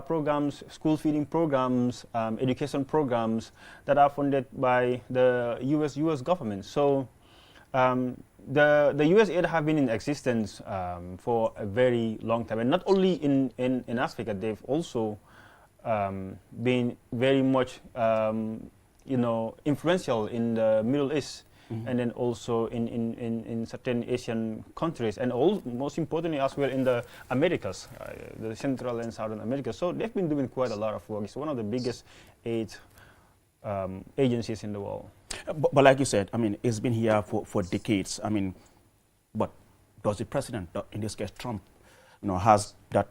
programs, school feeding programs, education programs that are funded by the US government. So the USAID have been in existence for a very long time, and not only in Africa, they've also been very much influential in the Middle East. Mm-hmm. And then also in certain Asian countries, and most importantly as well in the Americas, the Central and Southern America. So they've been doing quite a lot of work. It's one of the biggest aid agencies in the world. But like you said, I mean, it's been here for decades. I mean, but does the president, in this case Trump, has that,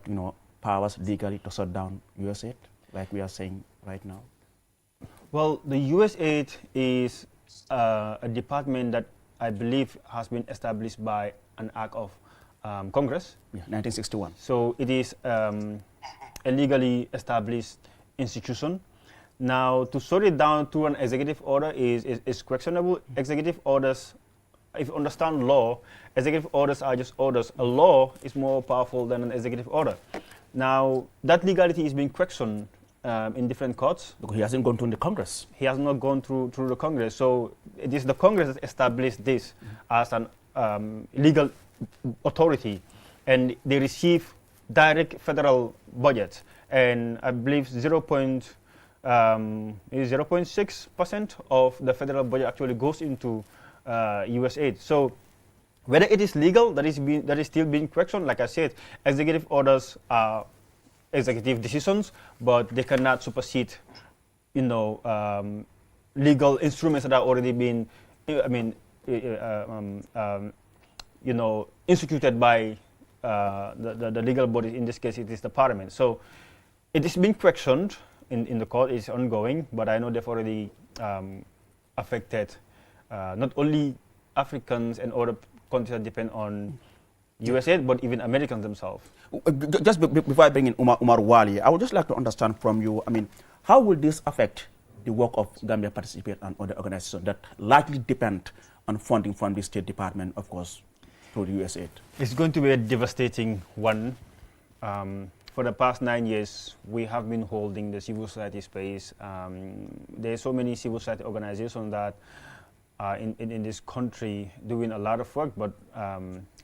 powers legally to shut down USAID, like we are saying right now? Well, the USAID is a department that I believe has been established by an act of Congress. Yeah, 1961. So it is a legally established institution. Now, to shut it down through an executive order is questionable. Executive orders, if you understand law, executive orders are just orders. A law is more powerful than an executive order. Now, that legality is being questioned in different courts. Because he hasn't gone through the Congress. He has not gone through the Congress. So it is the Congress that established this as an legal authority. And they receive direct federal budget. And I believe 0.6% of the federal budget actually goes into USAID. So whether it is legal, that is still being questioned. Like I said, executive orders are executive decisions, but they cannot supersede, legal instruments that are already been, instituted by the legal body. In this case, it is the parliament. So it is being questioned in the court. It's ongoing, but I know they've already affected not only Africans and other countries that depend on USAID, but even Americans themselves. Just before I bring in Umar Wali, I would just like to understand from you, I mean, how will this affect the work of Gambia Participate and other organizations that largely depend on funding from the State Department, of course, through the USAID? It's going to be a devastating one. For the past 9 years, we have been holding the civil society space. There are so many civil society organizations that in this country doing a lot of work, but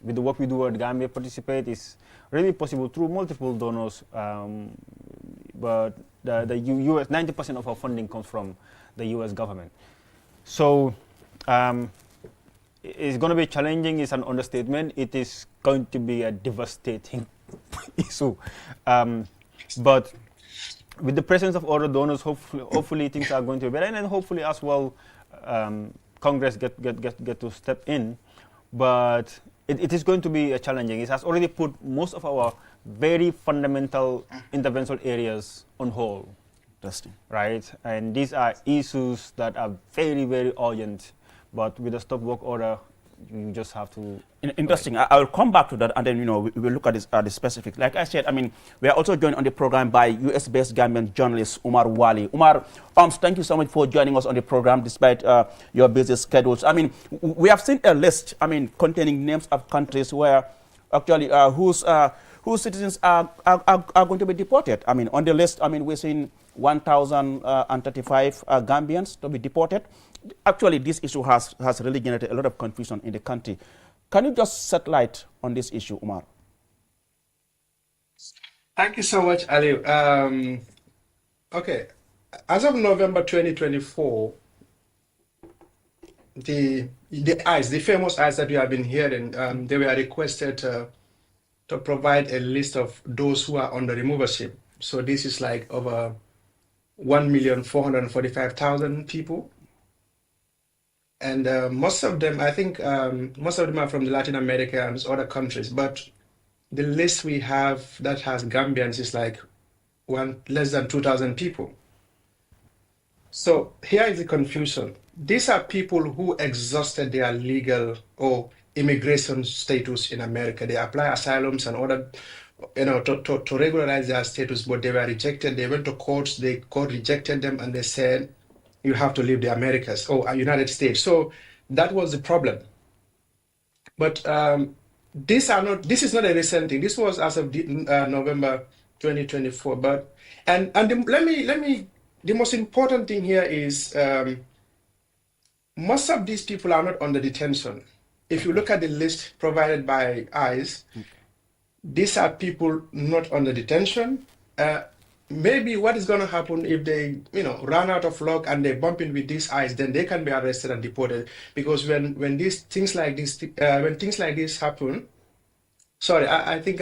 with the work we do at Gambia Participate, it's really possible through multiple donors. But the US, 90% of our funding comes from the US government. So it's going to be challenging. It's an understatement. It is going to be a devastating issue. But with the presence of other donors, hopefully things are going to be better, and then hopefully as well Congress get to step in. But it is going to be challenging. It has already put most of our very fundamental intervention areas on hold. Interesting. Right? And these are issues that are very, very urgent. But with a stop work order, you just have to... Interesting. I will come back to that, and then, we will look at the specifics. Like I said, I mean, we are also joined on the program by US-based Gambian journalist Umar Wali. Umar, thank you so much for joining us on the program despite your busy schedules. I mean, we have seen a list, containing names of countries where actually whose citizens are going to be deported. I mean, on the list, we're seeing 1,035 Gambians to be deported. Actually, this issue has really generated a lot of confusion in the country. Can you just shed light on this issue, Umar? Thank you so much, Ali. Okay, as of November 2024, the famous eyes that you have been hearing, they were requested to provide a list of those who are on the removership. So this is like over 1,445,000 people. And most of them, I think, most of them are from Latin America and other countries. But the list we have that has Gambians is like less than 2,000 people. So here is the confusion. These are people who exhausted their legal or immigration status in America. They apply asylums and other, to regularize their status, but they were rejected. They went to courts. The court rejected them, and they said, you have to leave the Americas or United States. So that was the problem. But this is not a recent thing. This was as of November 2024. But the most important thing here is most of these people are not under detention. If you Okay. look at the list provided by ICE, these are people not under detention. Maybe what is going to happen if they, run out of luck and they bump in with these ICE, then they can be arrested and deported. Because when these things like this when things like this happen, sorry, I think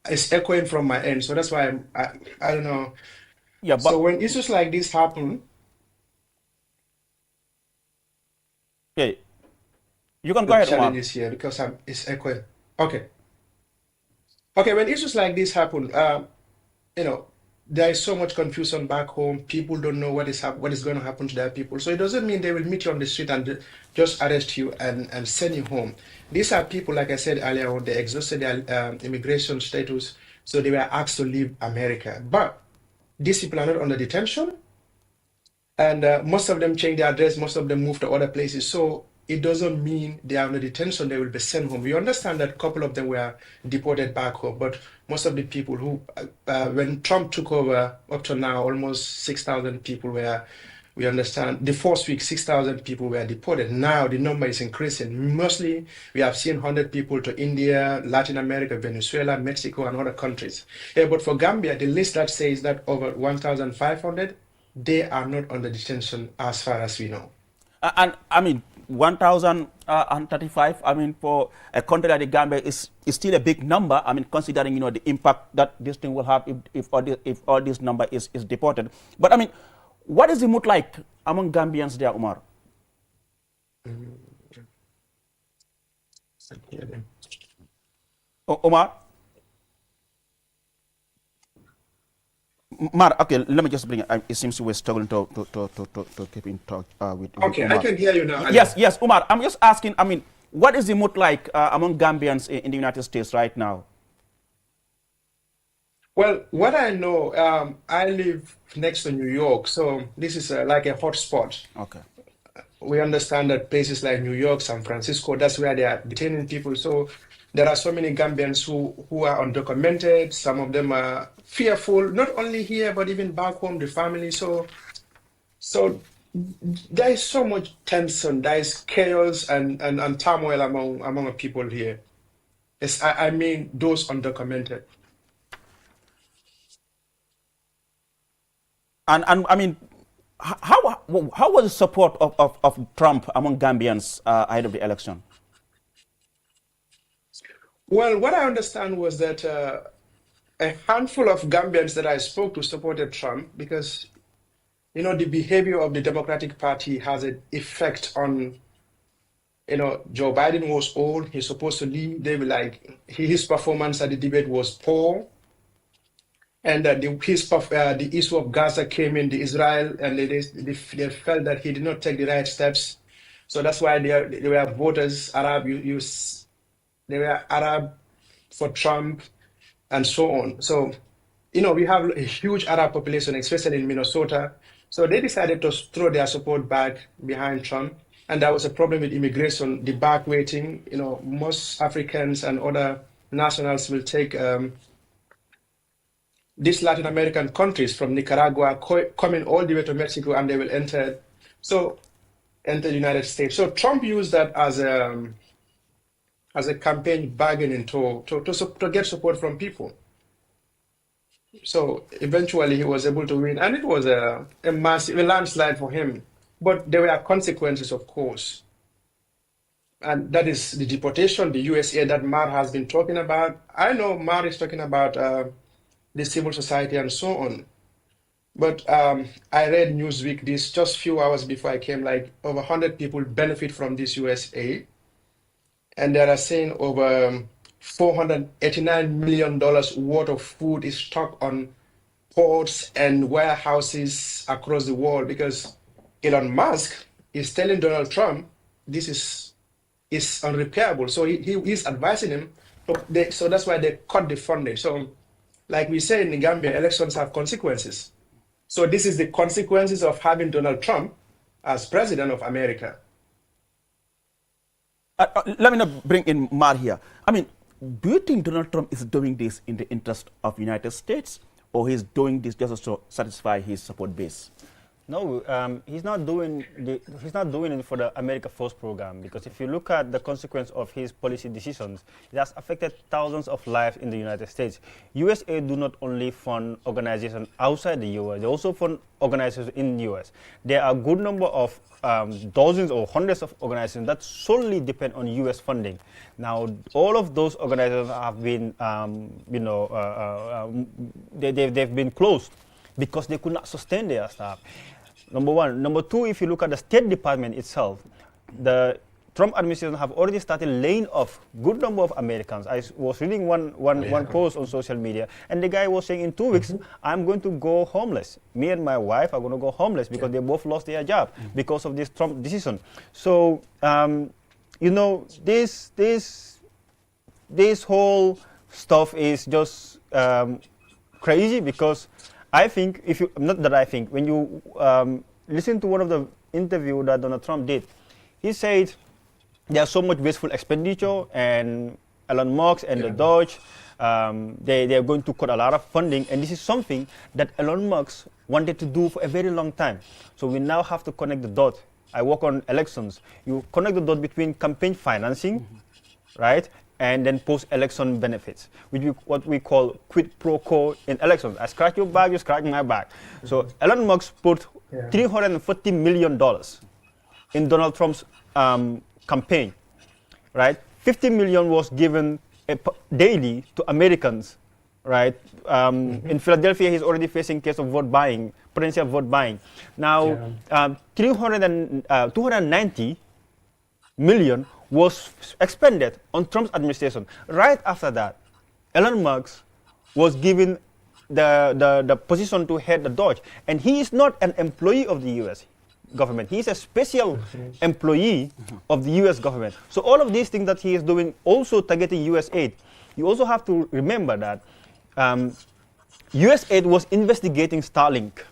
it's echoing from my end, so that's why I don't know. Yeah, So but when issues like this happen, yeah, you can go the ahead, challenge Omar. is here because it's echoing. Okay. Okay, when issues like this happen, you know, there is so much confusion back home. People don't know what is going to happen to their people. So it doesn't mean they will meet you on the street and just arrest you and send you home. These are people, like I said earlier on, they exhausted their immigration status, so they were asked to leave America. But these people are not under detention, and most of them changed their address. Most of them moved to other places. So it doesn't mean they are under detention. They will be sent home. We understand that a couple of them were deported back home, but most of the people who, when Trump took over, up to now, almost 6,000 people were. We understand the first week, 6,000 people were deported. Now the number is increasing. Mostly, we have seen 100 people to India, Latin America, Venezuela, Mexico, and other countries. Yeah, but for Gambia, the list that says that over 1,500, they are not under detention as far as we know. And I mean, 1,035. I mean, for a country like the Gambia is still a big number. I mean, considering the impact that this thing will have if all this number is deported. But I mean, what is the mood like among Gambians there, Umar? Omar? Mar, okay, let me just bring it. It seems we're struggling to keep in touch with Okay, I Umar. can hear you now, Ali. Yes, Umar. I'm just asking, I mean, what is the mood like among Gambians in the United States right now? Well, what I know, I live next to New York, so this is like a hot spot. Okay. We understand that places like New York, San Francisco, that's where they are detaining people. So there are so many Gambians who are undocumented. Some of them are fearful, not only here, but even back home, the family. So there is so much tension, there is chaos and turmoil among people here. Yes, I mean those undocumented. And I mean, how was the support of Trump among Gambians ahead of the election? Well, what I understand was that a handful of Gambians that I spoke to supported Trump because, the behavior of the Democratic Party has an effect on, Joe Biden was old, he's supposed to leave. They were like, his performance at the debate was poor. And the issue of Gaza came in the Israel, and they felt that he did not take the right steps. So that's why they were voters, Arab, they were Arab for Trump and so on. So, we have a huge Arab population, especially in Minnesota. So they decided to throw their support back behind Trump. And that was a problem with immigration, the back waiting. Most Africans and other nationals will take these Latin American countries from Nicaragua coming all the way to Mexico, and they will enter the United States. So Trump used that as a campaign bargaining to get support from people. So eventually he was able to win, and it was a massive landslide for him. But there were consequences, of course. And that is the deportation, the USAID that Mar has been talking about. I know Mar is talking about the civil society and so on. But I read Newsweek this just few hours before I came, like over 100 people benefit from this USAID. And they are saying over $489 million worth of food is stocked on ports and warehouses across the world because Elon Musk is telling Donald Trump this is unrepairable. So he's advising him. So that's why they cut the funding. So like we say in the Gambia, elections have consequences. So this is the consequences of having Donald Trump as president of America. Let me not bring in Mar here. I mean, do you think Donald Trump is doing this in the interest of the United States, or he's doing this just to satisfy his support base? No, he's not doing it for the America First program, because if you look at the consequence of his policy decisions, it has affected thousands of lives in the United States. USAID do not only fund organizations outside the US, they also fund organizations in the US. There are a good number of dozens or hundreds of organizations that solely depend on US funding. Now, all of those organizations have been, they've been closed because they could not sustain their staff. Number one. Number two, if you look at the State Department itself, the Trump administration have already started laying off good number of Americans. I was reading one post on social media, and the guy was saying in 2 weeks, I'm going to go homeless. Me and my wife are going to go homeless because they both lost their job because of this Trump decision. So, this whole stuff is just crazy, because I think, when you listen to one of the interview that Donald Trump did, he said there's so much wasteful expenditure, and Elon Musk and the Dodge, they're going to cut a lot of funding, and this is something that Elon Musk wanted to do for a very long time. So we now have to connect the dot. I work on elections. You connect the dot between campaign financing, right, and then post-election benefits, what we call quid pro quo in elections. I scratch your back, you scratch my back. So Elon Musk put $340 million in Donald Trump's campaign, right? 50 million was given daily to Americans, right? In Philadelphia, he's already facing case of vote buying, potential vote buying. Now, 290 million was expended on Trump's administration. Right after that, Elon Musk was given the position to head the Dodge, and he is not an employee of the U.S. government. He is a special employee of the U.S. government. So all of these things that he is doing, also targeting USAID, you also have to remember that USAID was investigating Starlink,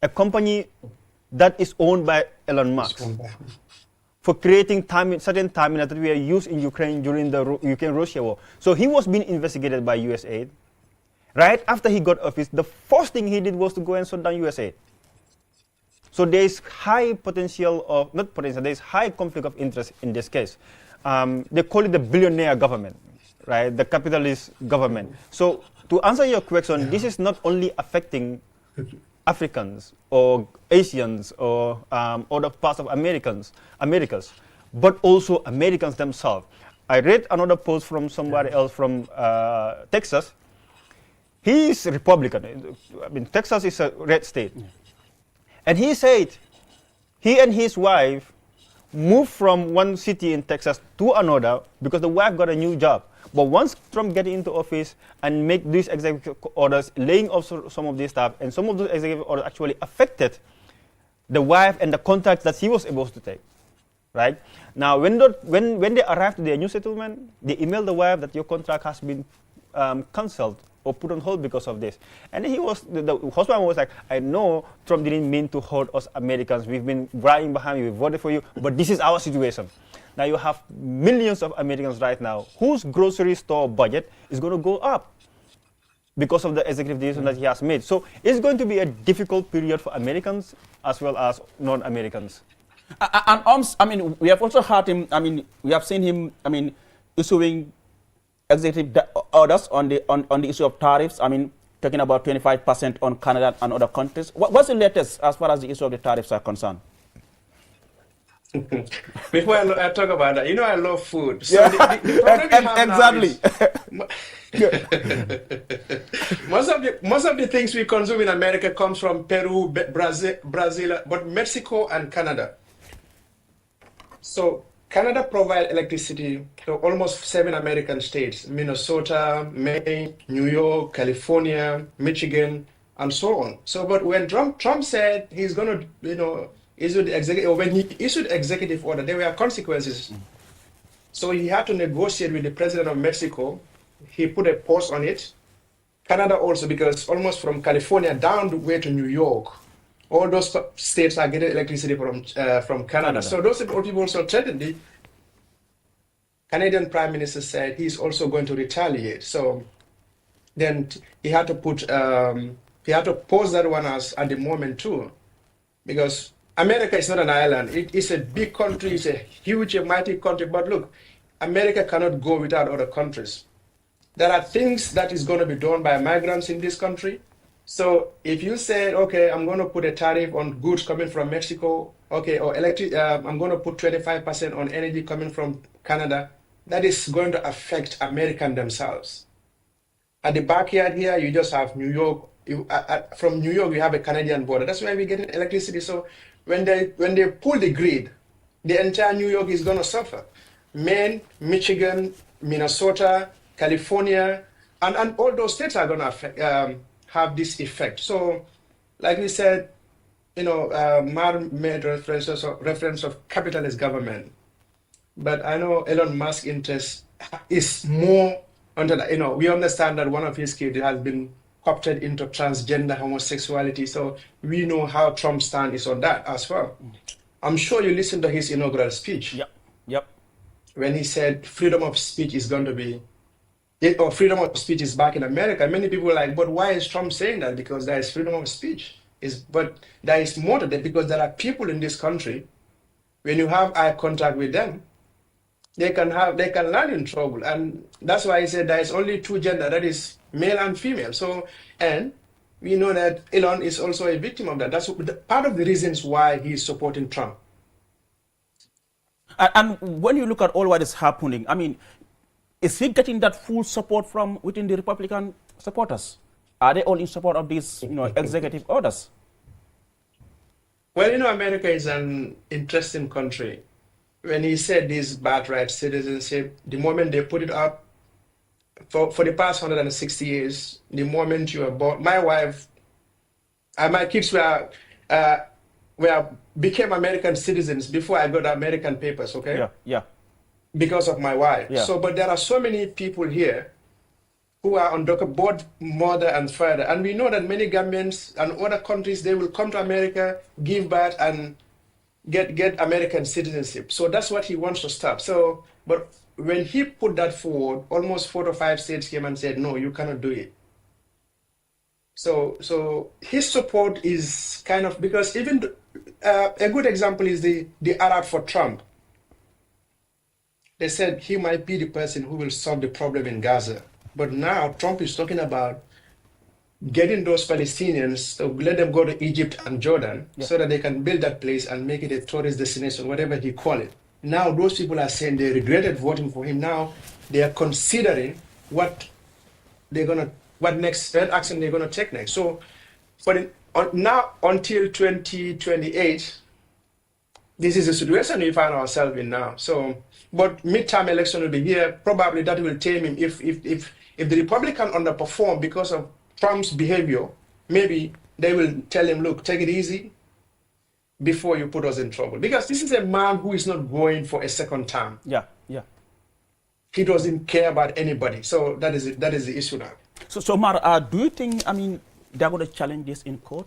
a company that is owned by Elon Musk, for creating certain terminals that were used in Ukraine during the Ukraine-Russia war. So he was being investigated by USAID. Right after he got office, the first thing he did was to go and shut down USAID. So there is high potential of, not potential, there is high conflict of interest in this case. They call it the billionaire government, right? The capitalist government. So to answer your question, this is not only affecting Africans or Asians or other parts of Americas, but also Americans themselves. I read another post from somebody else from Texas. He is Republican. I mean, Texas is a red state. And he said he and his wife moved from one city in Texas to another because the wife got a new job. But once Trump get into office and make these executive orders, laying off some of this stuff, and some of those executive orders actually affected the wife and the contracts that he was supposed to take, right? Now, when they arrived to their new settlement, they emailed the wife that your contract has been cancelled or put on hold because of this. And then the husband was like, I know Trump didn't mean to hurt us Americans. We've been rallying behind you, we voted for you, but this is our situation. Now you have millions of Americans right now whose grocery store budget is going to go up because of the executive decision that he has made. So it's going to be a difficult period for Americans as well as non-Americans. And I mean, we have also heard him, I mean, we have seen him, I mean, issuing executive orders on the issue of tariffs. I mean, talking about 25% on Canada and other countries. What's the latest as far as the issue of the tariffs are concerned? Before I talk about that, you know I love food. So the problem we have now is most of the things we consume in America comes from Peru, Brazil, but Mexico and Canada. So Canada provides electricity to almost 7 American states: Minnesota, Maine, New York, California, Michigan, and so on. So, but when Trump said he's going to, issued executive, when he issued executive order, there were consequences. So he had to negotiate with the president of Mexico. He put a pause on it. Canada also, because almost from California down the way to New York, all those states are getting electricity from Canada. So those people also threatened Canadian Prime Minister said he's also going to retaliate. So then he had to pause that one as at the moment too, because America is not an island. It's a big country. It's a huge, a mighty country. But look, America cannot go without other countries. There are things that is going to be done by migrants in this country. So if you say, okay, I'm going to put a tariff on goods coming from Mexico, okay, or I'm going to put 25% on energy coming from Canada, that is going to affect Americans themselves. At the backyard here, you just have New York. From New York, you have a Canadian border. That's why we're getting electricity. So when they pull the grid, the entire New York is going to suffer. Maine, Michigan, Minnesota, California, and all those states are going to have this effect. So, like we said, Mar made reference of capitalist government, but I know Elon Musk's interest is more under that. We understand that one of his kids has been opted into transgender homosexuality, so we know how Trump's stand is on that as well. I'm sure you listened to his inaugural speech. Yep. When he said freedom of speech is going to be, or freedom of speech is back in America. Many people are like, but why is Trump saying that? Because there is freedom of speech. But there is more to that, because there are people in this country, when you have eye contact with them, they can land in trouble. And that's why I said there is only two gender, that is male and female. So, and we know that Elon is also a victim of that. That's part of the reasons why he's supporting Trump. And when you look at all what is happening, I mean, is he getting that full support from within the Republican supporters? Are they all in support of these, executive orders? Well, America is an interesting country. When he said this birthright citizenship, the moment they put it up, for the past 160 years, the moment you are born, my wife and my kids became American citizens before I got American papers, okay? Yeah. Because of my wife. Yeah. So, but there are so many people here who are on both mother and father. And we know that many Gambians and other countries, they will come to America, give birth, and get American citizenship. So that's what he wants to stop. So, but when he put that forward, almost 4 to 5 states came and said, no, you cannot do it. So his support is kind of, because even a good example is the Arab for Trump. They said he might be the person who will solve the problem in Gaza. But now Trump is talking about getting those Palestinians to let them go to Egypt and Jordan so that they can build that place and make it a tourist destination, whatever he call it. Now those people are saying they regretted voting for him. Now they are considering what next action they're gonna take next. So now until 2028, this is the situation we find ourselves in now. So, but midterm election will be here. Probably that will tame him. If the Republican underperform because of Trump's behavior, maybe they will tell him, look, take it easy before you put us in trouble. Because this is a man who is not going for a second term. Yeah. He doesn't care about anybody. So that is it. That is the issue now. So Mar, do you think, they're going to challenge this in court?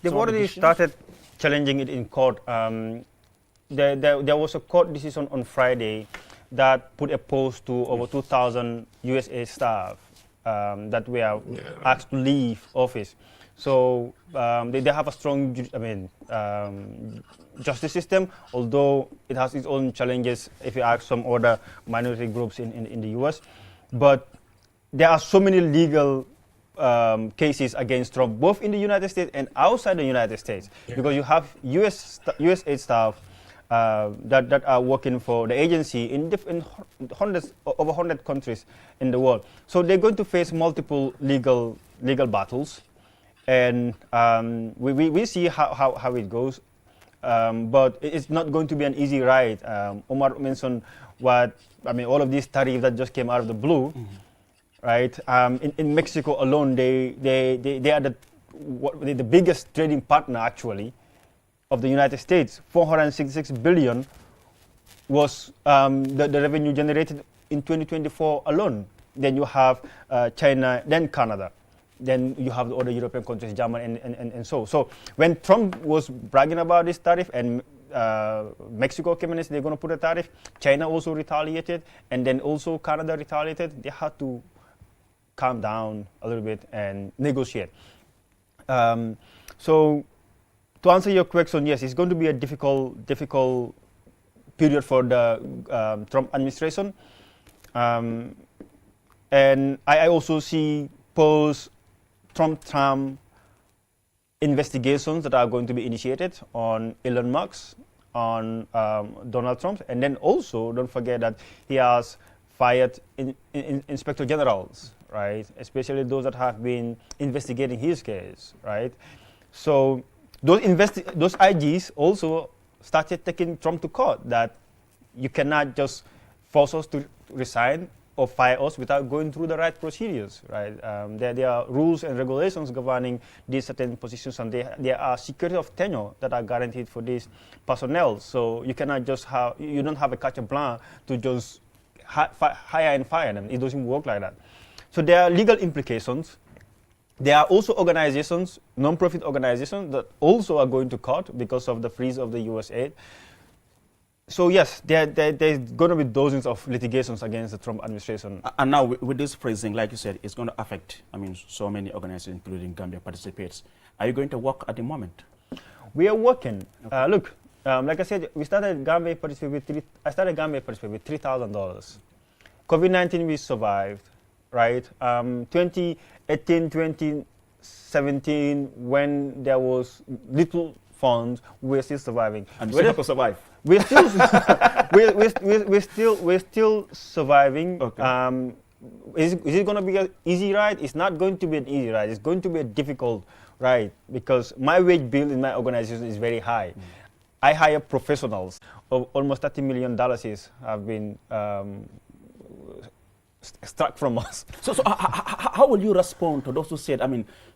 They've already started challenging it in court. There was a court decision on Friday that put a pause to over 2,000 USAID staff that were asked to leave office. So they have a strong, justice system, although it has its own challenges if you ask some other minority groups in the US. But there are so many legal cases against Trump, both in the United States and outside the United States, because you have USAID staff that are working for the agency in over 100 countries in the world. So they're going to face multiple legal battles, and we see how it goes. But it's not going to be an easy ride. Omar mentioned all of these tariffs that just came out of the blue. Right, in Mexico alone, they are the biggest trading partner actually of the United States. 466 billion was the revenue generated in 2024 alone. Then you have China, then Canada, then you have the other European countries, Germany, and so. So when Trump was bragging about this tariff and Mexico came and said they're going to put a tariff. China also retaliated, and then also Canada retaliated. They had to calm down a little bit and negotiate. So to answer your question, yes, it's going to be a difficult period for the Trump administration. And I also see post-Trump investigations that are going to be initiated on Elon Musk, on Donald Trump, and then also don't forget that he has fired inspector generals, right? Especially those that have been investigating his case, right? So those IGs also started taking Trump to court that you cannot just force us to resign or fire us without going through the right procedures, right? There are rules and regulations governing these certain positions, and there are security of tenure that are guaranteed for these personnel. So you cannot just you don't have a carte blanche to just hire and fire them. It doesn't work like that. So there are legal implications. There are also organizations, non-profit organizations, that also are going to court because of the freeze of the USAID. So yes, there's going to be dozens of litigations against the Trump administration. And now with this freezing, like you said, it's going to affect, so many organizations, including Gambia, participates. Are you going to work at the moment? We are working. Okay. Look, like I said, I started Gambia Participate with $3,000. COVID-19, we survived, right? 2018, 2017, when there was little funds, we're still surviving. And we have to survive. We're still, we're still surviving. Okay. Is it going to be an easy ride? It's not going to be an easy ride. It's going to be a difficult ride because my wage bill in my organization is very high. I hire professionals. Almost $30 million have been struck from us. So how will you respond to those who said,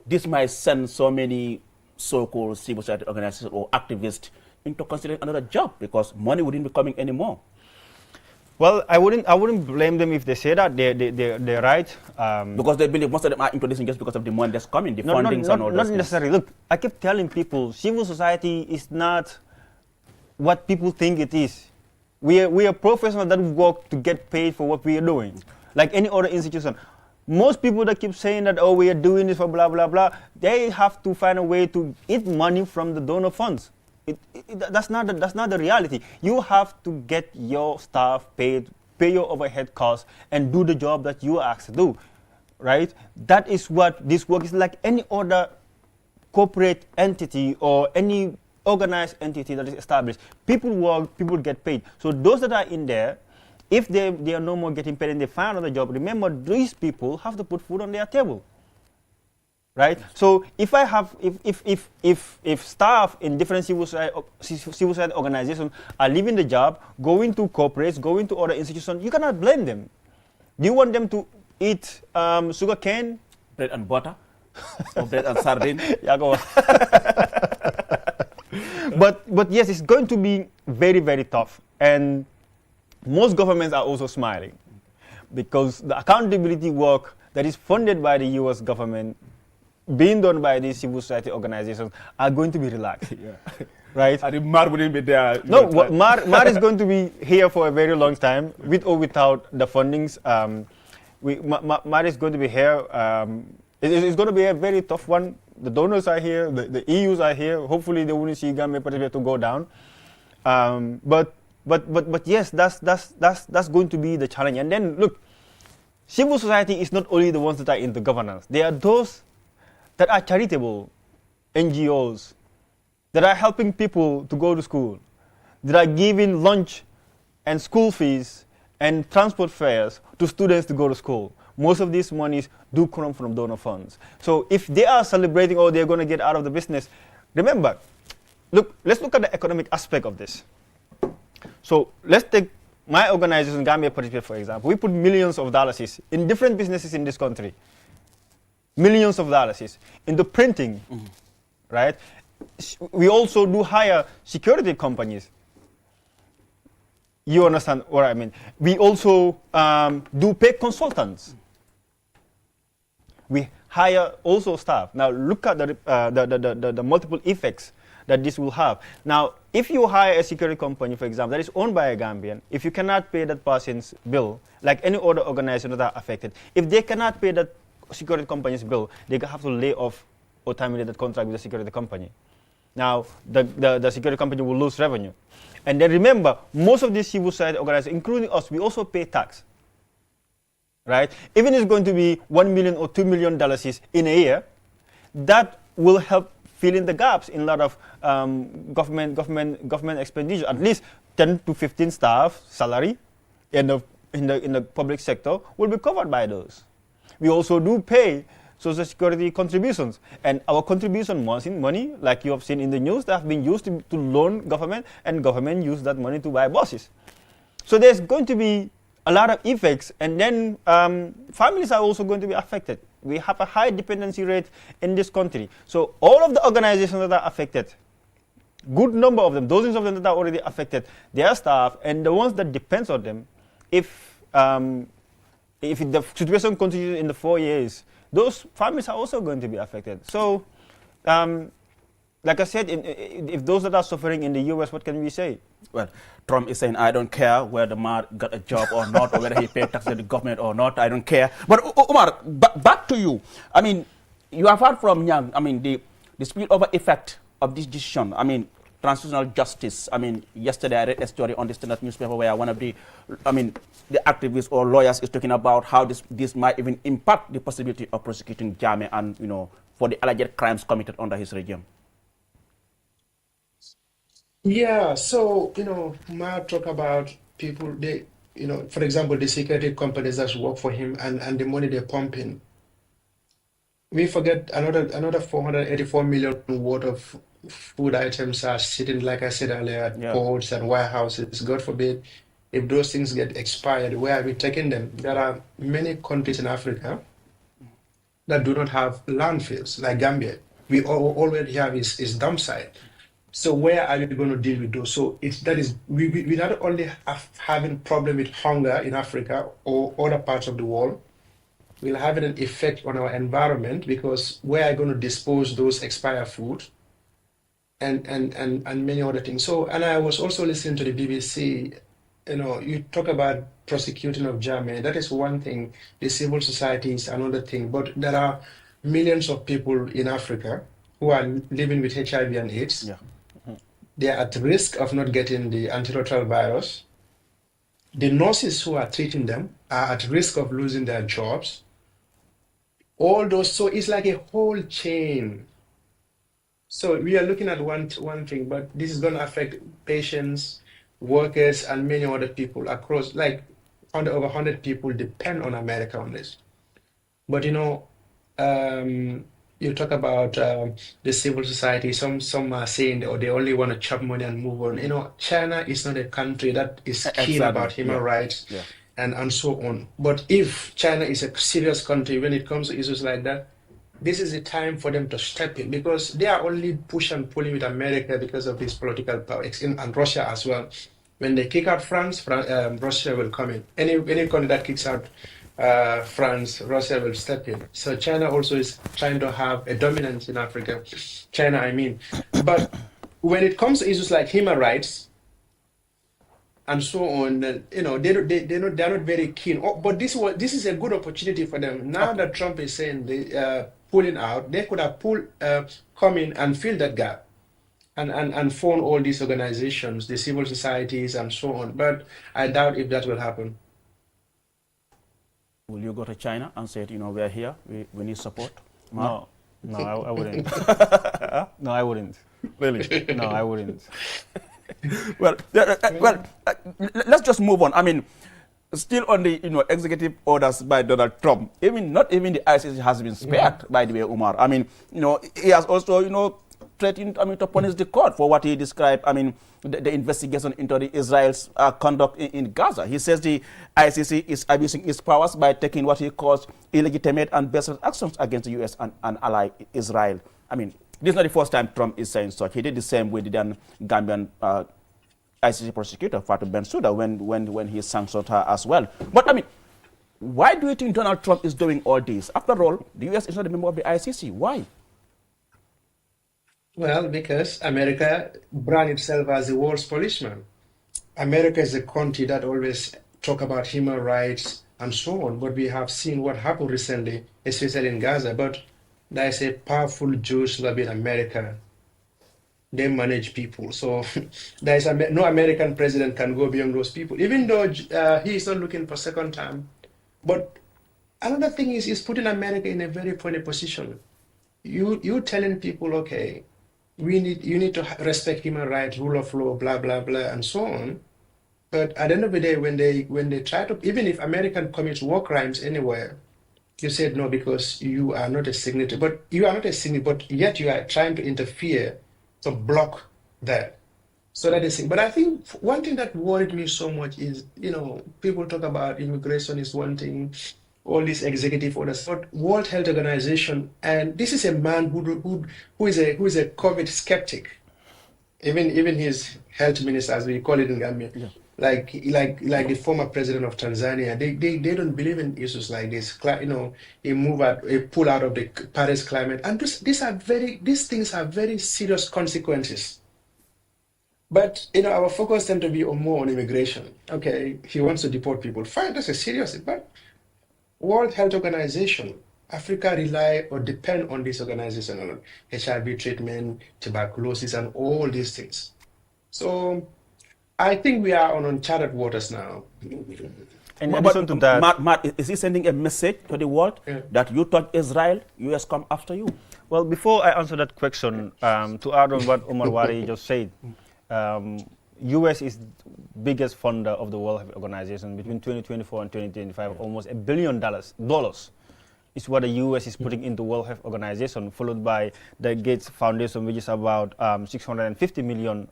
this might send so many so-called civil society organizations or activists into considering another job because money wouldn't be coming anymore? Well, I wouldn't blame them if they say that. They're right. Because they believe most of them are introducing just because of the money that's coming, the fundings and all that. Not necessarily. Look, I keep telling people, civil society is not what people think it is. We are professionals that work to get paid for what we are doing, like any other institution. Most people that keep saying that, oh, we are doing this for blah, blah, blah, they have to find a way to eat money from the donor funds. That's not the reality. You have to get your staff paid, pay your overhead costs, and do the job that you are asked to do, right? That is what this work is like. Any other corporate entity or any organized entity that is established, people work, people get paid. So those that are in there, if they are no more getting paid and they find another job, remember these people have to put food on their table. Right? So if staff in different civil society organizations are leaving the job, going to corporates, going to other institutions, you cannot blame them. Do you want them to eat sugar cane? Bread and butter? Or bread and sardine? Yeah, go on. But yes, it's going to be very, very tough. And most governments are also smiling because the accountability work that is funded by the US government being done by these civil society organizations are going to be relaxed, right? And Mar wouldn't be there. No, Mar is going to be here for a very long time, with or without the fundings. Mar is going to be here. It's going to be a very tough one. The donors are here, the EUs are here. Hopefully, they wouldn't see Gambia to go down. But yes, that's going to be the challenge. And then look, civil society is not only the ones that are into governance. There are those that are charitable NGOs, that are helping people to go to school, that are giving lunch and school fees and transport fares to students to go to school. Most of these monies do come from donor funds. So if they are celebrating or they're going to get out of the business, remember, let's look at the economic aspect of this. So let's take my organization, Gambia Participate, for example. We put millions of dollars in different businesses in this country. Millions of dollars into printing, right? We also do hire security companies. You understand what I mean? We also do pay consultants. We hire also staff. Now look at the multiple effects that this will have. Now, if you hire a security company, for example, that is owned by a Gambian, if you cannot pay that person's bill, like any other organization that are affected, if they cannot pay that security company's bill, they have to lay off or terminate that contract with the security company. Now, the security company will lose revenue. And then remember, most of these civil society organizations, including us, we also pay tax. Right? Even if it's going to be $1 million or $2 million in a year, that will help fill in the gaps in a lot of government expenditure. At least 10 to 15 staff salary in the public sector will be covered by those. We also do pay Social Security contributions, and our contribution money, like you have seen in the news, that have been used to loan government, and government use that money to buy buses. So there's going to be a lot of effects, and then families are also going to be affected. We have a high dependency rate in this country. So all of the organizations that are affected, good number of them, dozens of them that are already affected, their staff, and the ones that depends on them, if the situation continues in the 4 years, those families are also going to be affected. So, like I said, if those that are suffering in the U.S., what can we say? Well, Trump is saying, I don't care whether Mar got a job or not, or whether he paid tax to the government or not, I don't care. But Umar, back to you. I mean, you have heard from Yang, I mean, the spillover effect of this decision. I mean, transitional justice. I mean, yesterday I read a story on the Standard newspaper where one of the activists or lawyers is talking about how this might even impact the possibility of prosecuting Jammeh and, for the alleged crimes committed under his regime. Yeah, so, Ma talk about people, they, for example, the security companies that work for him and the money they pump in. We forget another 484 million worth of food items are sitting, like I said earlier, at ports and warehouses. God forbid, if those things get expired, where are we taking them? There are many countries in Africa that do not have landfills, like Gambia. We already have is dump site. So where are we going to deal with those? So we not only having problem with hunger in Africa or other parts of the world, we'll have an effect on our environment, because where are we going to dispose those expired food and many other things. So, and I was also listening to the BBC, you talk about prosecuting of Jammeh. That is one thing. The civil society is another thing. But there are millions of people in Africa who are living with HIV and AIDS. Yeah. They are at risk of not getting the antiretroviral virus. The nurses who are treating them are at risk of losing their jobs. All those, so it's like a whole chain. So we are looking at one thing, but this is going to affect patients, workers, and many other people across, like over 100 people depend on America on this. But you talk about the civil society. Some are saying they only want to chop money and move on. China is not a country that is keen about human rights and so on. But if China is a serious country when it comes to issues like that, this is the time for them to step in, because they are only push and pulling with America because of this political power, and Russia as well. When they kick out France, Russia will come in. Any country that kicks out France, Russia will step in. So China also is trying to have a dominance in Africa. China, I mean. But when it comes to issues like human rights and so on, they're not very keen. But this is a good opportunity for them. Now that Trump is saying they pulling out, they could have come in and fill that gap and phone all these organizations, the civil societies and so on. But I doubt if that will happen. Will you go to China and say, we're here, we need support? No, I wouldn't. No, I wouldn't. Really? No, I wouldn't. Well, let's just move on. I mean, still on the executive orders by Donald Trump, not even the ICC has been spared, by the way, Umar. I mean, he has also, threatened, to punish the court for what he described, the investigation into the Israel's conduct in Gaza. He says the ICC is abusing its powers by taking what he calls illegitimate and baseless actions against the U.S. and ally Israel. This is not the first time Trump is saying such. He did the same with the then Gambian ICC prosecutor, Fatou Bensouda, when he sanctioned her as well. But, why do you think Donald Trump is doing all this? After all, the U.S. is not a member of the ICC. Why? Well, because America brand itself as the world's policeman. America is a country that always talk about human rights and so on, but we have seen what happened recently, especially in Gaza. But there is a powerful Jewish lobby in America. They manage people. So there is no American president can go beyond those people, even though he is not looking for second term. But another thing is, he's putting America in a very funny position. You telling people, okay, you need to respect human rights, rule of law, blah blah blah, and so on. But at the end of the day, when they try to, even if American commits war crimes anywhere, you said no because you are not a signatory. But you are not a signatory, but yet you are trying to interfere to block that. So that is it. But I think one thing that worried me so much is, people talk about immigration is one thing, all these executive orders, but World Health Organization, and this is a man who is a COVID skeptic. Even his health minister, as we call it in Gambia, Yeah. like the former president of Tanzania, they don't believe in issues like this. He pull out of the Paris climate, and these things have very serious consequences. But our focus tend to be more on immigration. Okay, he wants to deport people. Fine, that's a serious. But World Health Organization, Africa rely or depend on this organization on HIV treatment, tuberculosis, and all these things. So I think we are on uncharted waters now. In But addition to that, Matt, is he sending a message to the world Yeah. that you touch Israel, US come after you? well, before I answer that question, to add on what Omar Wari just said, U.S. is biggest funder of the World Health Organization. Between 2024 and 2025, almost $1 billion is what the U.S. is putting into World Health Organization, followed by the Gates Foundation, which is about $650 million.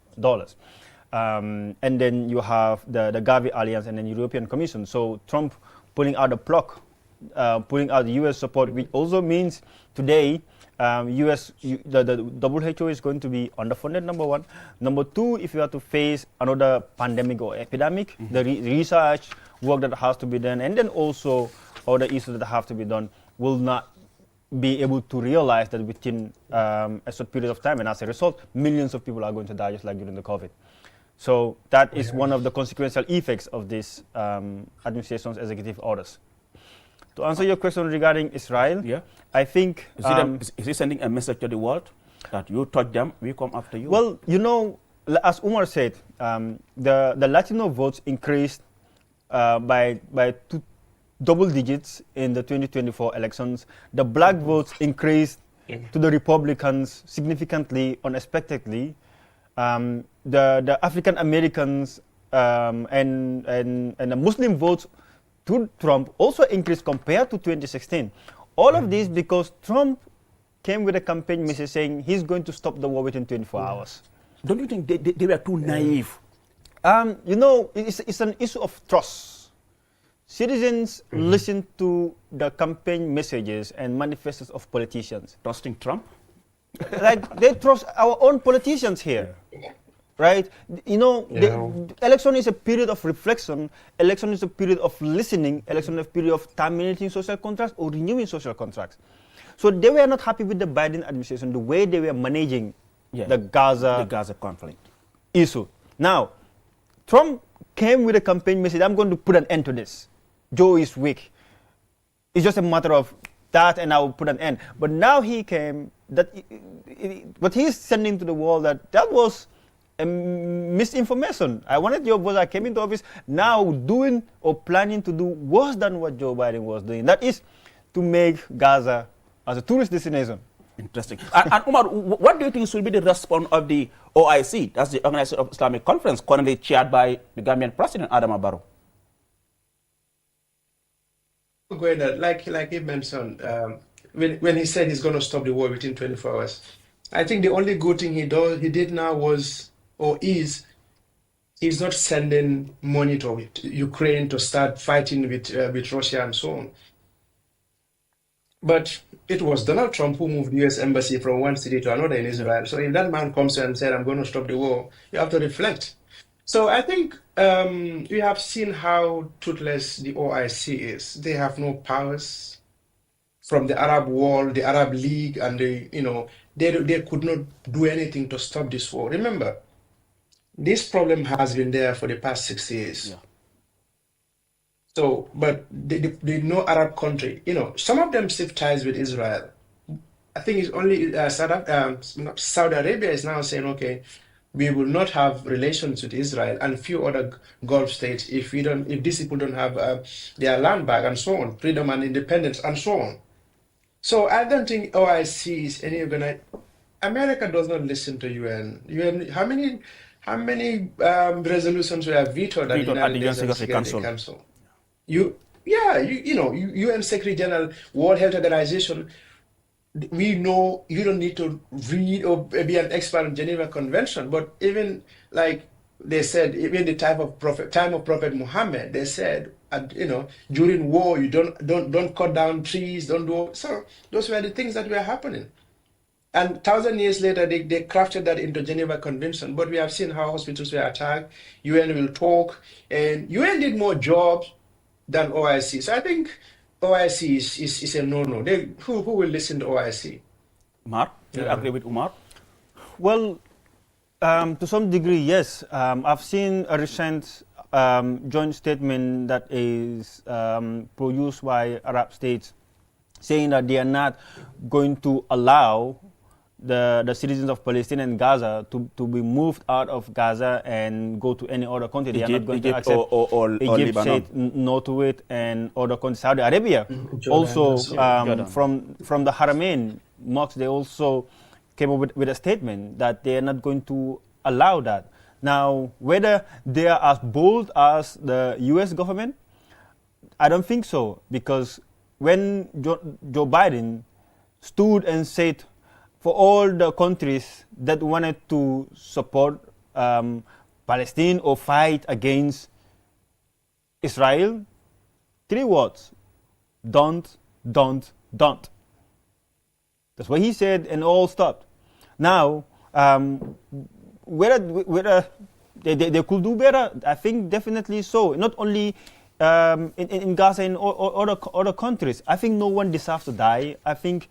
And then you have the Gavi Alliance and then European Commission. So Trump pulling out the plug, pulling out the U.S. support, which also means today the WHO is going to be underfunded, number one. Number two, if you have to face another pandemic or epidemic, the research work that has to be done, and then also other issues that have to be done, will not be able to realize that within a short period of time. And as a result, millions of people are going to die, just like during the COVID. So that is one of the consequential effects of this administration's executive orders. To answer your question regarding Israel, Yeah. I think... Is he sending a message to the world that you touch them, we come after you? Well, as Umar said, the Latino votes increased by double digits in the 2024 elections. The black votes increased to the Republicans significantly, unexpectedly. The African Americans and the Muslim votes to Trump also increased compared to 2016. All of this because Trump came with a campaign message saying he's going to stop the war within 24 hours. Don't you think they were too naive? It's an issue of trust. Citizens listen to the campaign messages and manifestos of politicians. Trusting Trump? Like, they trust our own politicians here. Right? The election is a period of reflection. Election is a period of listening. Election is a period of terminating social contracts or renewing social contracts. So they were not happy with the Biden administration, the way they were managing the Gaza conflict issue. Now, Trump came with a campaign message, I'm going to put an end to this. Joe is weak. It's just a matter of that and I will put an end. But now he came, what he's sending to the world, that was misinformation. I wanted your vote. I came into office now doing or planning to do worse than what Joe Biden was doing. That is to make Gaza as a tourist destination. Interesting. And Umar, what do you think should be the response of the OIC, that's the Organization of Islamic Conference, currently chaired by the Gambian President Adama Barrow? Going that, like he mentioned, when he said he's going to stop the war within 24 hours, I think the only good thing he did now was, or is, he's not sending money to Ukraine to start fighting with Russia and so on. But it was Donald Trump who moved the U.S. embassy from one city to another in Israel. So if that man comes and said, I'm going to stop the war, you have to reflect. So I think we have seen how toothless the OIC is. They have no powers. from the Arab world, the Arab League, and they could not do anything to stop this war. Remember, this problem has been there for the past 6 years. Yeah. So, but no Arab country, some of them still ties with Israel. I think it's only Saudi Arabia is now saying, okay, we will not have relations with Israel and few other Gulf states if these people don't have their land back and so on, freedom and independence and so on. So I don't think OIC is any organized. America does not listen to UN. UN, how many resolutions were vetoed at the United Nations Security Council? UN Secretary General, World Health Organization. We know you don't need to read or be an expert on Geneva Convention, but even like they said, even the time of Prophet Muhammad, they said, during war, you don't cut down trees, don't do so. Those were the things that were happening. And 1,000 years later, they crafted that into Geneva Convention. But we have seen how hospitals were attacked. UN will talk, and UN did more jobs than OIC. So I think OIC is a no-no. Who will listen to OIC? Umar, do you agree with Umar? Well, to some degree, yes. I've seen a recent joint statement that is produced by Arab states saying that they are not going to allow the citizens of Palestine and Gaza to be moved out of Gaza and go to any other country. They are not going to accept. Or Egypt said no to it, and other countries. Saudi Arabia also from the Haramain mosques, they also came up with a statement that they are not going to allow that. Now, whether they are as bold as the U.S. government, I don't think so, because when Joe Biden stood and said, for all the countries that wanted to support Palestine or fight against Israel, 3 words: don't. That's what he said, and all stopped. Now, whether they could do better, I think definitely so. Not only in Gaza and other countries. I think no one deserves to die. I think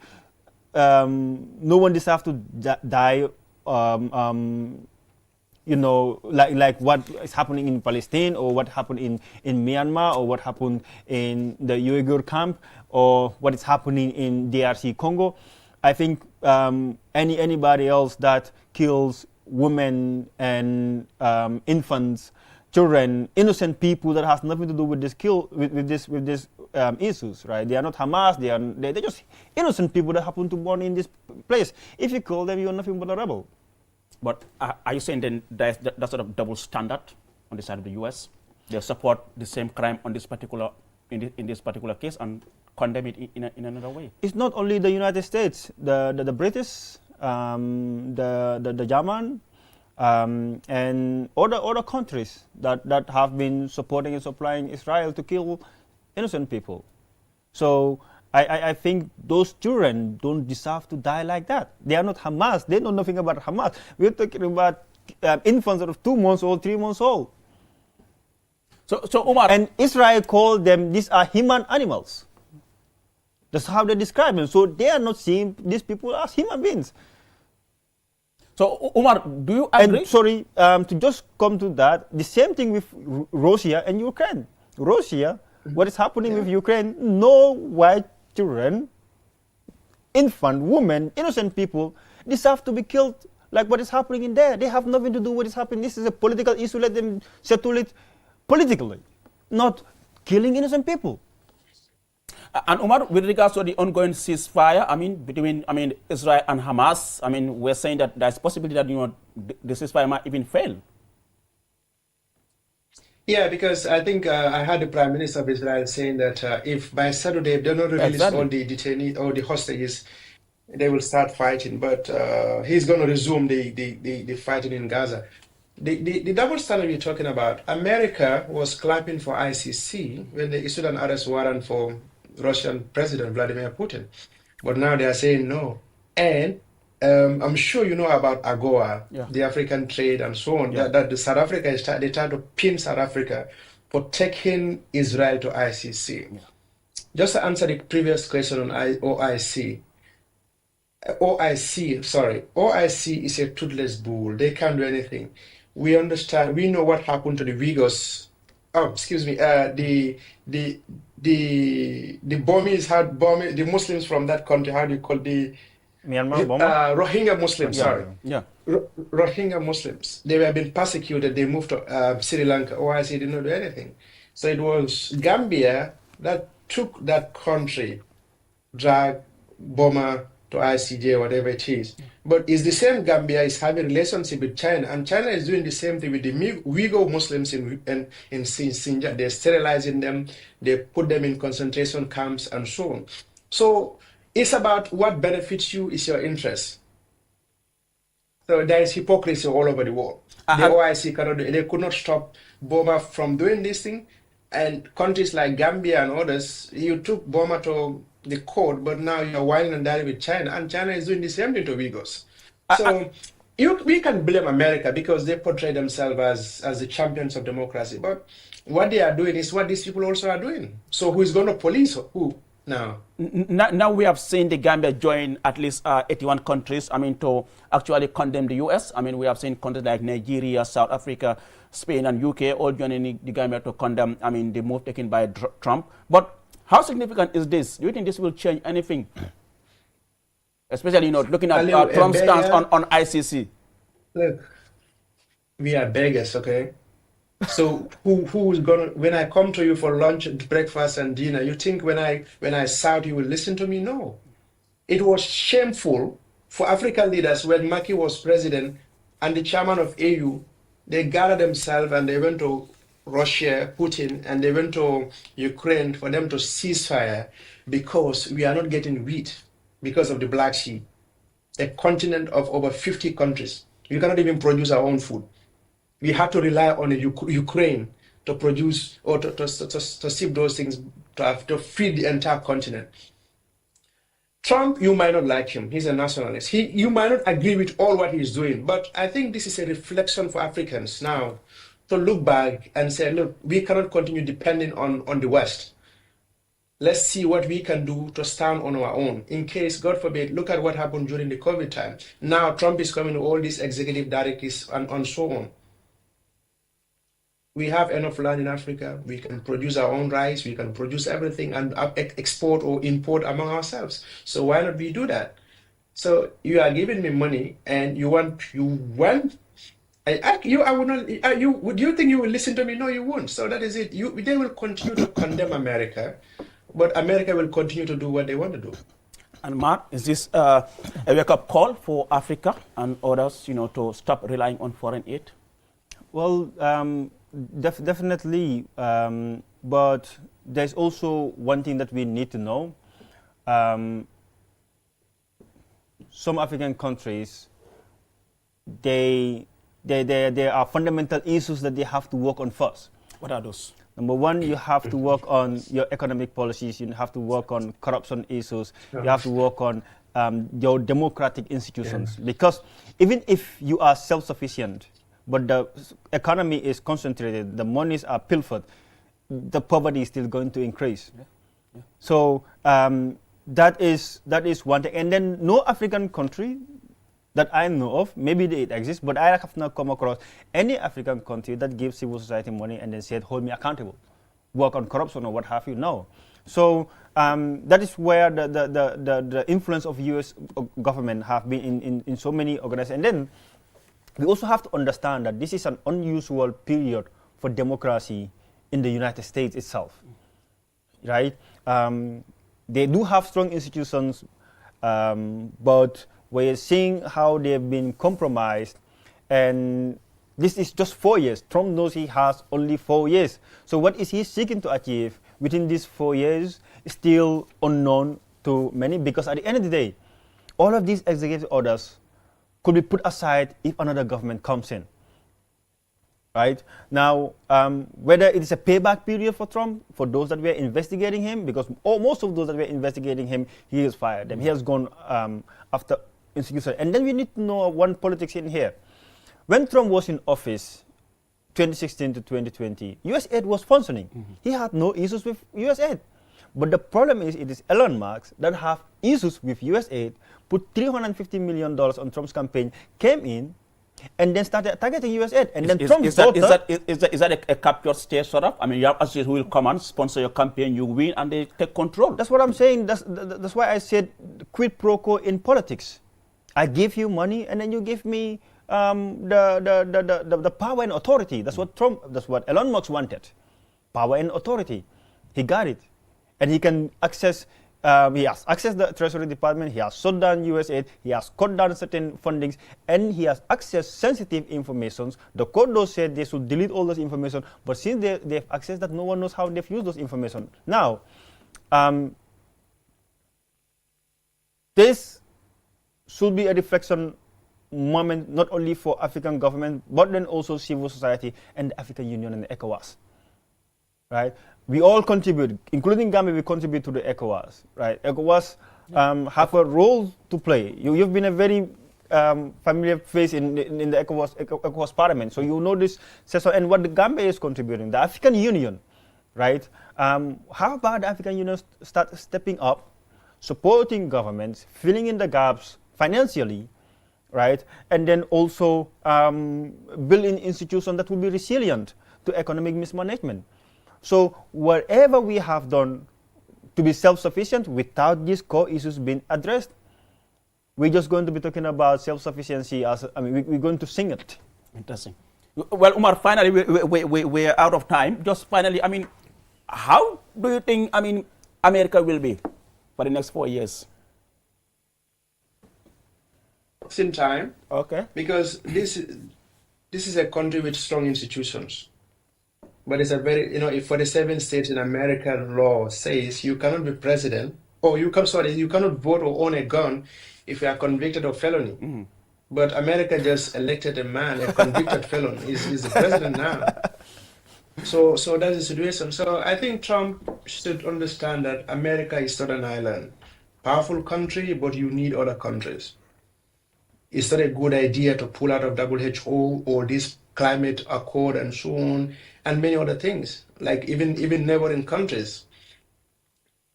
no one deserves to die. Like what is happening in Palestine, or what happened in Myanmar, or what happened in the Uyghur camp, or what is happening in DRC Congo. I think anybody else that kills women and infants, children, innocent people that has nothing to do with this issues, right? They are not Hamas. They're just innocent people that happen to born in this place. If you kill them, you're nothing but a rebel. But are you saying then there's that sort of double standard on the side of the U.S.? They support the same crime on this particular in this particular case and condemn it in another way? It's not only the United States, the British, the German, and other countries that have been supporting and supplying Israel to kill innocent people. So I think those children don't deserve to die like that. They are not Hamas. They know nothing about Hamas. We're talking about infants of 2 months old, 3 months old. So Umar, and Israel called them, these are human animals. That's how they describe them. So they are not seeing these people as human beings. So Umar, do you agree? And sorry, to just come to that, the same thing with Russia and Ukraine. Russia, what is happening with Ukraine? No white children, infant, women, innocent people deserve to be killed like what is happening in there. They have nothing to do with what is happening. This is a political issue. Let them settle it politically, not killing innocent people. And Umar, with regards to the ongoing ceasefire, between Israel and Hamas, we're saying that there's possibility that the ceasefire might even fail. Yeah, because I think I heard the Prime Minister of Israel saying that if by Saturday they don't release all the detainees or the hostages, they will start fighting. But he's going to resume the fighting in Gaza. The double standard we're talking about, America was clapping for ICC when they issued an arrest warrant for Russian President Vladimir Putin. But now they are saying no. And I'm sure you know about AGOA, the African trade and so on, that the South Africa, they tried to pin South Africa for taking Israel to ICC. just to answer the previous question on OIC. OIC is a toothless bull. They can't do anything. We understand. We know what happened to the Uyghurs. Oh, excuse me. The the Burmese had the Muslims from that country. How do you call Myanmar, Burma? Rohingya Muslims? Yeah. Sorry, Yeah. Rohingya Muslims. They were being persecuted. They moved to Sri Lanka. OIC did not do anything. So it was Gambia that took that country, drag Burma to ICJ, whatever it is. But it's the same Gambia is having relationship with China, and China is doing the same thing with the Uyghur Muslims in Xinjiang. They're sterilizing them, they put them in concentration camps, and so on. So it's about what benefits you is your interest. So there is hypocrisy all over the world. The OIC cannot do, they could not stop Burma from doing this thing, and countries like Gambia and others, you took Burma to the court, but now you're whining and dining with China, and China is doing the same thing to Uyghurs. So we can blame America because they portray themselves as the champions of democracy, but what they are doing is what these people also are doing. So who is going to police who now? Now we have seen the Gambia join at least 81 countries, to actually condemn the US. We have seen countries like Nigeria, South Africa, Spain, and UK all joining the Gambia to condemn, the move taken by Trump. But how significant is this? Do you think this will change anything? Especially, looking at Trump's stance on ICC. Look, we are beggars, okay? So who is gonna, when I come to you for lunch, breakfast, and dinner, you think when I shout you will listen to me? No. It was shameful for African leaders when Maki was president and the chairman of AU, they gathered themselves and they went to Russia, Putin, and they went to Ukraine for them to cease fire because we are not getting wheat because of the Black Sea, a continent of over 50 countries. We cannot even produce our own food. We have to rely on Ukraine to produce or to ship those things to feed the entire continent. Trump, you might not like him. He's a nationalist. You might not agree with all what he's doing, but I think this is a reflection for Africans now to look back and say, look, we cannot continue depending on the West. Let's see what we can do to stand on our own. In case, God forbid, look at what happened during the COVID time. Now Trump is coming with all these executive directives and so on. We have enough land in Africa. We can produce our own rice. We can produce everything and export or import among ourselves. So why not we do that? So you are giving me money and you want. I would not. Would you think you will listen to me? No, you won't. So that is it. They will continue to condemn America, but America will continue to do what they want to do. And Mark, is this a wake-up call for Africa and others, to stop relying on foreign aid? Well, definitely, but there's also one thing that we need to know. Some African countries, there are fundamental issues that they have to work on first. What are those? Number one, you have to work on your economic policies. You have to work on corruption issues. You have to work on your democratic institutions. Yeah. Because even if you are self-sufficient, but the economy is concentrated, the monies are pilfered, the poverty is still going to increase. Yeah. Yeah. So that is one thing. And then no African country that I know of, maybe it exists, but I have not come across any African country that gives civil society money and then said, hold me accountable, work on corruption or what have you. No. So that is where the influence of U.S. government have been in so many organizations. And then we also have to understand that this is an unusual period for democracy in the United States itself, right? They do have strong institutions, but we're seeing how they've been compromised, and this is just 4 years. Trump knows he has only 4 years. So what is he seeking to achieve within these 4 years is still unknown to many, because at the end of the day, all of these executive orders could be put aside if another government comes in. Right? Now, whether it is a payback period for Trump, for those that were investigating him, because most of those that were investigating him, he has fired them. He has gone after institutions. And then we need to know one politics in here. When Trump was in office, 2016 to 2020, USAID was functioning. Mm-hmm. He had no issues with USAID. But the problem is, it is Elon Musk that have issues with USAID, put $350 million on Trump's campaign, came in, and then started targeting USAID. And then Trump's daughter... Is that a captured state sort of? I mean, you have associates who will come and sponsor your campaign, you win, and they take control. That's what I'm saying. That's why I said quid pro quo in politics. I give you money, and then you give me the power and authority. That's what Elon Musk wanted. Power and authority. He got it. And he can access... he has accessed the Treasury Department, he has shut down USAID, he has cut down certain fundings, and he has accessed sensitive information. The court though said they should delete all those information, but since they've accessed that, no one knows how they've used those information. Now, this should be a reflection moment not only for African government, but then also civil society and the African Union and the ECOWAS. Right? We all contribute, including Gambia, we contribute to the ECOWAS, right? ECOWAS have a role to play. You've been a very familiar face in the ECOWAS parliament, so you know this, and what the Gambia is contributing. The African Union, right? How about the African Union start stepping up, supporting governments, filling in the gaps financially, right? And then also building institutions that will be resilient to economic mismanagement. So whatever we have done to be self-sufficient without these core issues being addressed, we're just going to be talking about self-sufficiency as, we're going to sing it. Interesting. Well, Umar, finally, we're out of time. Just finally, how do you think, America will be for the next 4 years? In time. Okay. Because this is a country with strong institutions. But it's a very, if for the 7 states in America, law says you cannot be president, or you cannot vote or own a gun if you are convicted of felony. Mm-hmm. But America just elected a man, a convicted felon. He's the president now. So that's the situation. So I think Trump should understand that America is not an island. Powerful country, but you need other countries. It's not a good idea to pull out of WHO or this climate accord and so on, and many other things. Like even neighboring countries.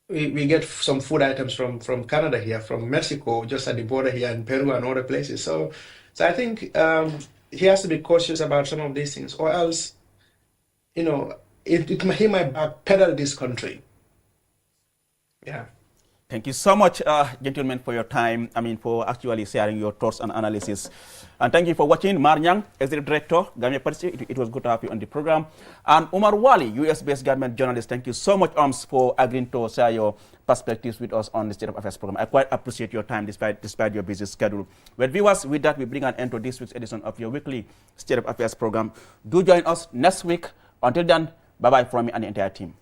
We get some food items from Canada here, from Mexico, just at the border here, in Peru and other places. So I think he has to be cautious about some of these things, or else, he might backpedal this country. Yeah. Thank you so much, gentlemen, for your time. For actually sharing your thoughts and analysis. And thank you for watching. Mar Nyang, Executive Director, Gambia Policy. It was good to have you on the program. And Umar Wali, US-based government journalist. Thank you so much, for agreeing to share your perspectives with us on the State of Affairs program. I quite appreciate your time despite your busy schedule. Well, viewers, with that, we bring an end to this week's edition of your weekly State of Affairs program. Do join us next week. Until then, bye-bye from me and the entire team.